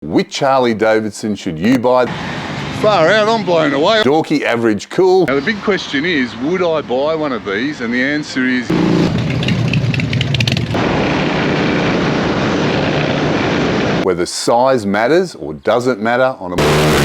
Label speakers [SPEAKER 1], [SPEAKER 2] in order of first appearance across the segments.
[SPEAKER 1] Which Harley Davidson should you buy?
[SPEAKER 2] Far out, I'm blown away.
[SPEAKER 1] Dorky, average, cool.
[SPEAKER 2] Now the big question is, would I buy one of these? And the answer is
[SPEAKER 1] whether size matters or doesn't matter on a...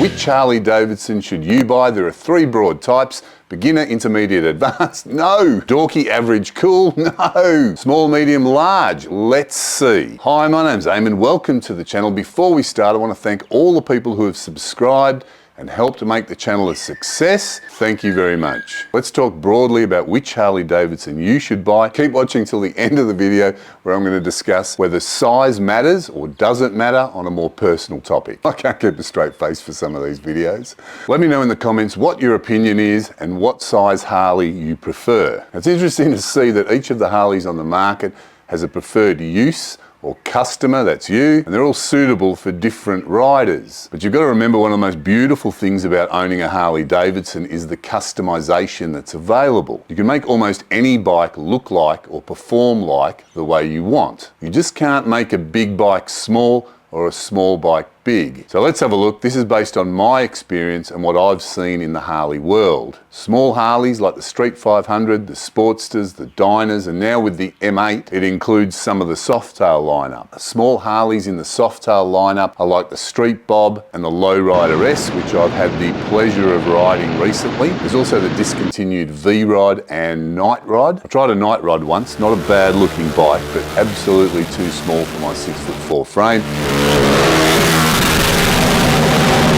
[SPEAKER 1] Which Harley Davidson should you buy? There are three broad types: beginner, intermediate, advanced. No. Dorky, average, cool. No. Small, medium, large. Let's see. Hi, my name's Eamon. Welcome to the channel. Before we start, I want to thank all the people who have subscribed and helped to make the channel a success. Thank you very much. Let's talk broadly about which Harley Davidson you should buy. Keep watching till the end of the video where I'm going to discuss whether size matters or doesn't matter on a more personal topic. I can't keep a straight face for some of these videos. Let me know in the comments what your opinion is and what size Harley you prefer. It's interesting to see that each of the Harleys on the market has a preferred use or customer, that's you, and they're all suitable for different riders. But you've got to remember, one of the most beautiful things about owning a Harley Davidson is the customization that's available. You can make almost any bike look like or perform like the way you want. You just can't make a big bike small or a small bike big. So let's have a look. This is based on my experience and what I've seen in the Harley world. Small Harleys like the Street 500, the Sportsters, the Diners, and now with the M8, it includes some of the Softail lineup. The small Harleys in the Softail lineup are like the Street Bob and the Lowrider S, which I've had the pleasure of riding recently. There's also the discontinued V-Rod and Night Rod. I tried a Night Rod once, not a bad looking bike, but absolutely too small for my 6'4" frame.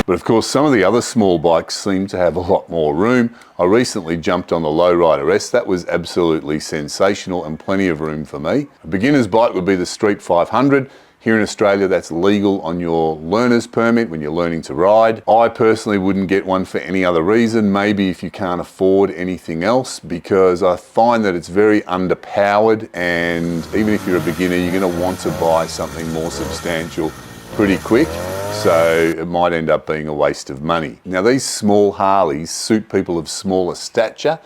[SPEAKER 1] But of course, some of the other small bikes seem to have a lot more room. I recently jumped on the Lowrider S. That was absolutely sensational and plenty of room for me. A beginner's bike would be the Street 500. Here in Australia, that's legal on your learner's permit when you're learning to ride. I personally wouldn't get one for any other reason, maybe if you can't afford anything else, because I find that it's very underpowered, and even if you're a beginner, you're going to want to buy something more substantial pretty quick. So it might end up being a waste of money. Now, these small Harleys suit people of smaller stature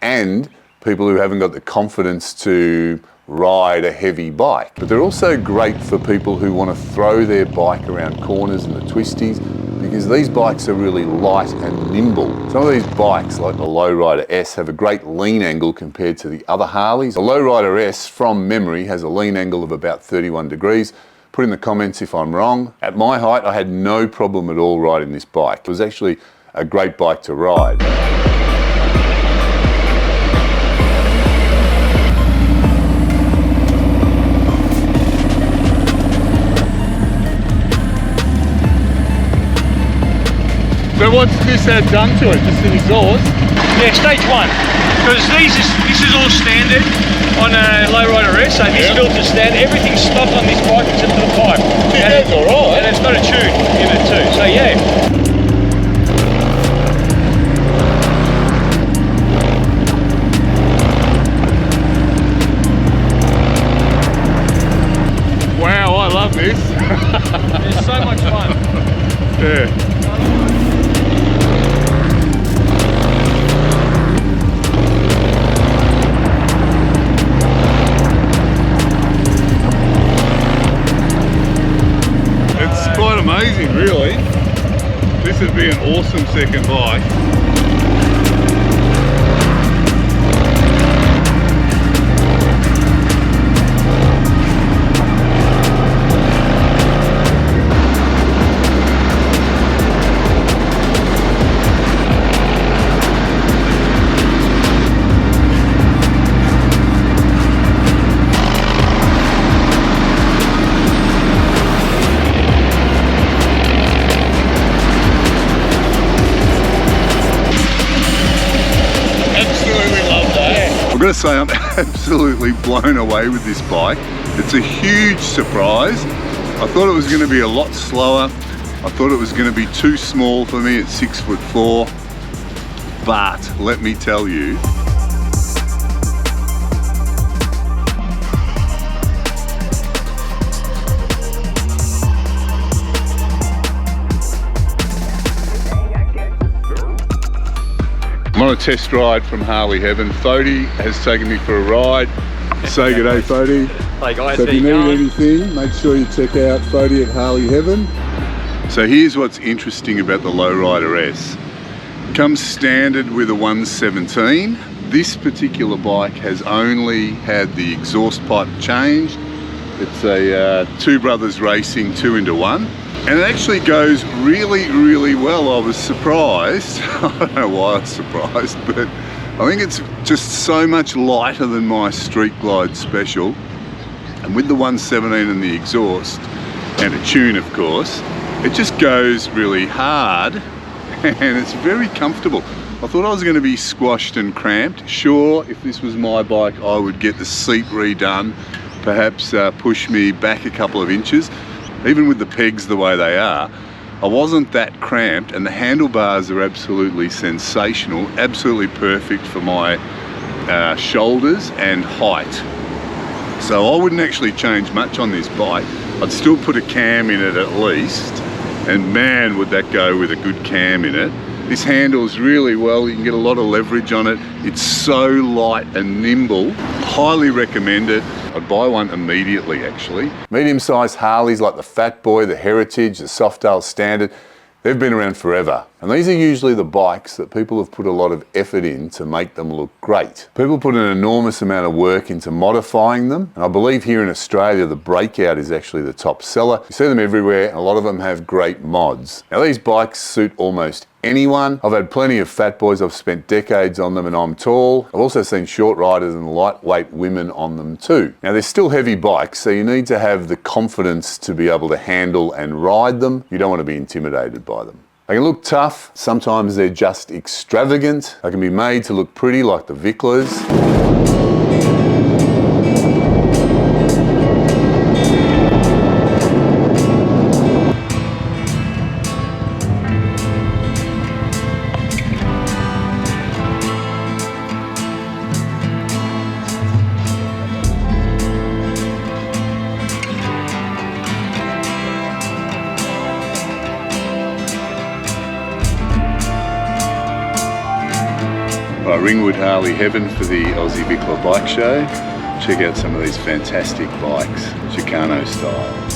[SPEAKER 1] and people who haven't got the confidence to ride a heavy bike. But they're also great for people who want to throw their bike around corners and the twisties, because these bikes are really light and nimble. Some of these bikes, like the Lowrider S, have a great lean angle compared to the other Harleys. The Lowrider S, from memory, has a lean angle of about 31 degrees. Put in the comments if I'm wrong. At my height, I had no problem at all riding this bike. It was actually a great bike to ride.
[SPEAKER 2] So what's this done to it? Just an exhaust?
[SPEAKER 3] Yeah, stage one. Because this is all standard on a Lowrider S, so this filter's standard. Everything's stopped on this bike except for the pipe.
[SPEAKER 2] Yeah, that's alright.
[SPEAKER 3] And it's got a tune in it too, so yeah.
[SPEAKER 2] Wow, I love this.
[SPEAKER 3] It's so much fun.
[SPEAKER 2] Yeah. Amazing, really. This would be an awesome second bike. I've got to say, I'm absolutely blown away with this bike. It's a huge surprise. I thought it was going to be a lot slower. I thought it was going to be too small for me at 6'4", but let me tell you, I'm on a test ride from Harley Heaven. Fody has taken me for a ride. Say good day, Fody.
[SPEAKER 3] Hey guys,
[SPEAKER 2] So if you need anything, make sure you check out Fody at Harley Heaven. So here's what's interesting about the Lowrider S. It comes standard with a 117. This particular bike has only had the exhaust pipe changed. It's a Two Brothers Racing 2-in-1. And it actually goes really, really well. I was surprised. I don't know why I was surprised, but I think it's just so much lighter than my Street Glide Special. And with the 117 and the exhaust, and a tune of course, it just goes really hard and it's very comfortable. I thought I was going to be squashed and cramped. Sure, if this was my bike, I would get the seat redone, perhaps push me back a couple of inches. Even with the pegs the way they are, I wasn't that cramped, and the handlebars are absolutely sensational, absolutely perfect for my shoulders and height. So I wouldn't actually change much on this bike. I'd still put a cam in it at least, and man would that go with a good cam in it. This handles really well, you can get a lot of leverage on it. It's so light and nimble. Highly recommend it. I'd buy one immediately actually.
[SPEAKER 1] Medium-sized Harleys like the Fat Boy, the Heritage, the Softail Standard, they've been around forever. And these are usually the bikes that people have put a lot of effort in to make them look great. People put an enormous amount of work into modifying them. And I believe here in Australia, the Breakout is actually the top seller. You see them everywhere, and a lot of them have great mods. Now these bikes suit almost anyone. I've had plenty of fat boys. I've spent decades on them and I'm tall. I've also seen short riders and lightweight women on them too. Now they're still heavy bikes, so you need to have the confidence to be able to handle and ride them. You don't want to be intimidated by them. They can look tough. Sometimes they're just extravagant. They can be made to look pretty like the Viclas.
[SPEAKER 2] Ringwood Harley Heaven for the Aussie Vicla bike show. Check out some of these fantastic bikes, Chicano style.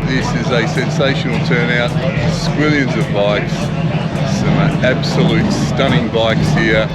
[SPEAKER 2] This is a sensational turnout, squillions of bikes, some absolute stunning bikes here.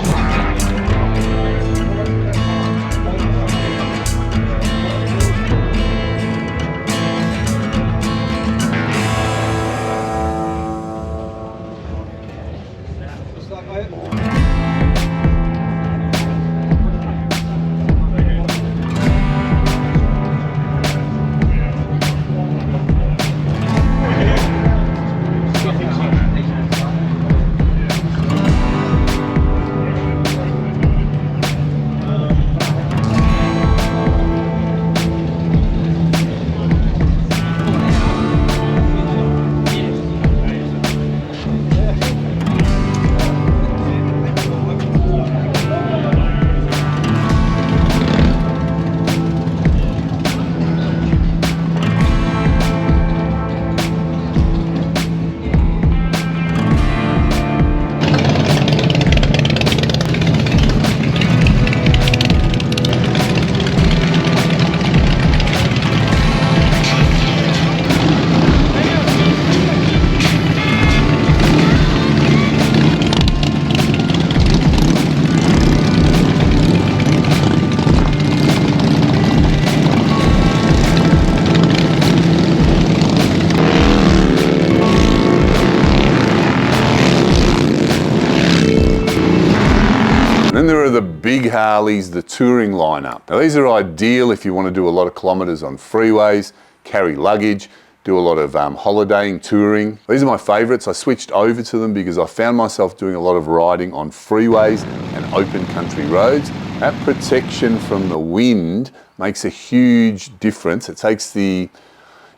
[SPEAKER 1] Harleys, the touring lineup. Now these are ideal if you want to do a lot of kilometres on freeways, carry luggage, do a lot of holidaying, touring. These are my favourites. I switched over to them because I found myself doing a lot of riding on freeways and open country roads. That protection from the wind makes a huge difference. It takes you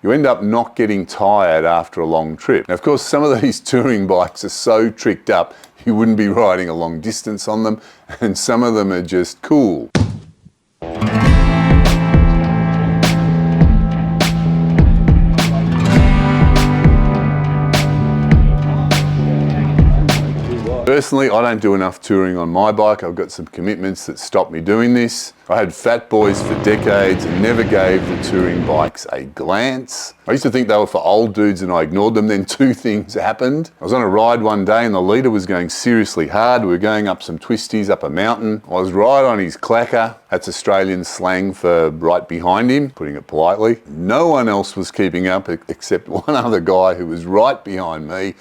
[SPEAKER 1] end up not getting tired after a long trip. Now, of course, some of these touring bikes are so tricked up, you wouldn't be riding a long distance on them, and some of them are just cool. Personally, I don't do enough touring on my bike. I've got some commitments that stop me doing this. I had fat boys for decades and never gave the touring bikes a glance. I used to think they were for old dudes and I ignored them. Then two things happened. I was on a ride one day and the leader was going seriously hard. We were going up some twisties up a mountain. I was right on his clacker. That's Australian slang for right behind him, putting it politely. No one else was keeping up except one other guy who was right behind me,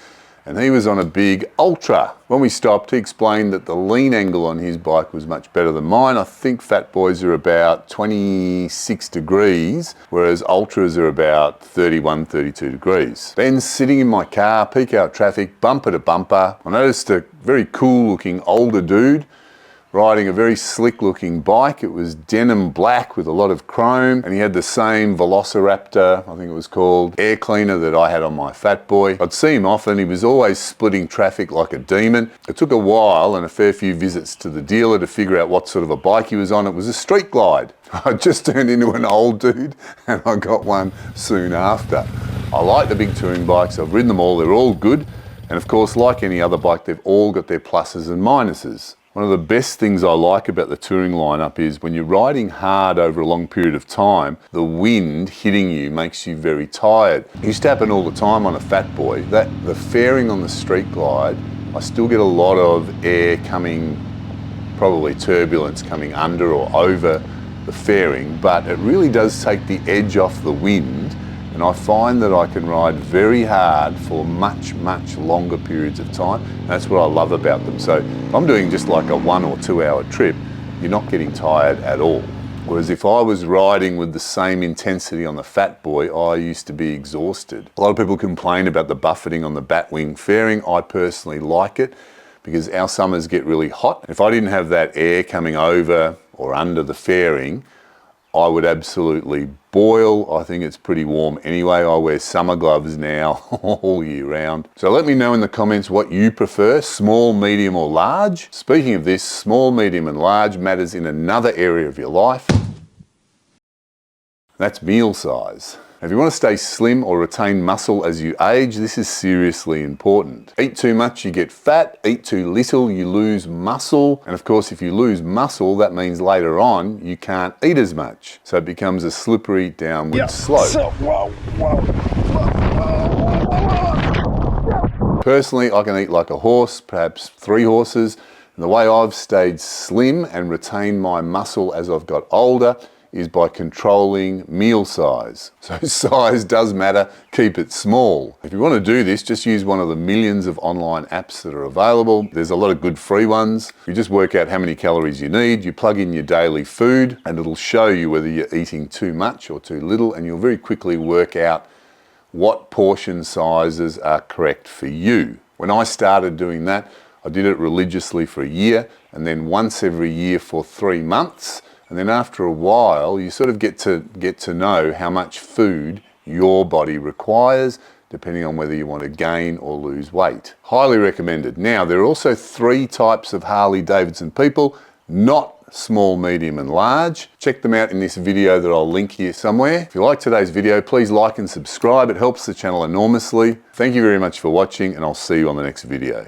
[SPEAKER 1] and he was on a big Ultra. When we stopped, he explained that the lean angle on his bike was much better than mine. I think fat boys are about 26 degrees, whereas Ultras are about 31, 32 degrees. Ben's sitting in my car, peak hour traffic, bumper to bumper. I noticed a very cool looking older dude riding a very slick looking bike. It was denim black with a lot of chrome, and he had the same Velociraptor, I think it was called, air cleaner that I had on my fat boy. I'd see him often. He was always splitting traffic like a demon. It took a while and a fair few visits to the dealer to figure out what sort of a bike he was on. It was a street glide. I just turned into an old dude and I got one soon after. I like the big touring bikes. I've ridden them all. They're all good. And of course, like any other bike, they've all got their pluses and minuses. One of the best things I like about the touring lineup is when you're riding hard over a long period of time, the wind hitting you makes you very tired. It used to happen all the time on a fat boy. The fairing on the street glide, I still get a lot of air coming, probably turbulence coming under or over the fairing, but it really does take the edge off the wind, and I find that I can ride very hard for much, much longer periods of time. That's what I love about them. So if I'm doing just like a 1 or 2 hour trip, you're not getting tired at all. Whereas if I was riding with the same intensity on the fat boy, I used to be exhausted. A lot of people complain about the buffeting on the batwing fairing. I personally like it because our summers get really hot. If I didn't have that air coming over or under the fairing, I would absolutely boil. I think it's pretty warm anyway. I wear summer gloves now all year round. So let me know in the comments what you prefer, small, medium or large. Speaking of this, small, medium and large matters in another area of your life. That's meal size. If you want to stay slim or retain muscle as you age, this is seriously important. Eat too much, you get fat. Eat too little, you lose muscle. And of course, if you lose muscle, that means later on, you can't eat as much. So it becomes a slippery downward slope. Personally, I can eat like a horse, perhaps 3 horses. And the way I've stayed slim and retained my muscle as I've got older is by controlling meal size. So size does matter, keep it small. If you want to do this, just use one of the millions of online apps that are available. There's a lot of good free ones. You just work out how many calories you need, you plug in your daily food, and it'll show you whether you're eating too much or too little, and you'll very quickly work out what portion sizes are correct for you. When I started doing that, I did it religiously for a year, and then once every year for 3 months. And then after a while, you sort of get to know how much food your body requires, depending on whether you want to gain or lose weight. Highly recommended. Now, there are also 3 types of Harley Davidson people, not small, medium and large. Check them out in this video that I'll link here somewhere. If you like today's video, please like and subscribe. It helps the channel enormously. Thank you very much for watching, and I'll see you on the next video.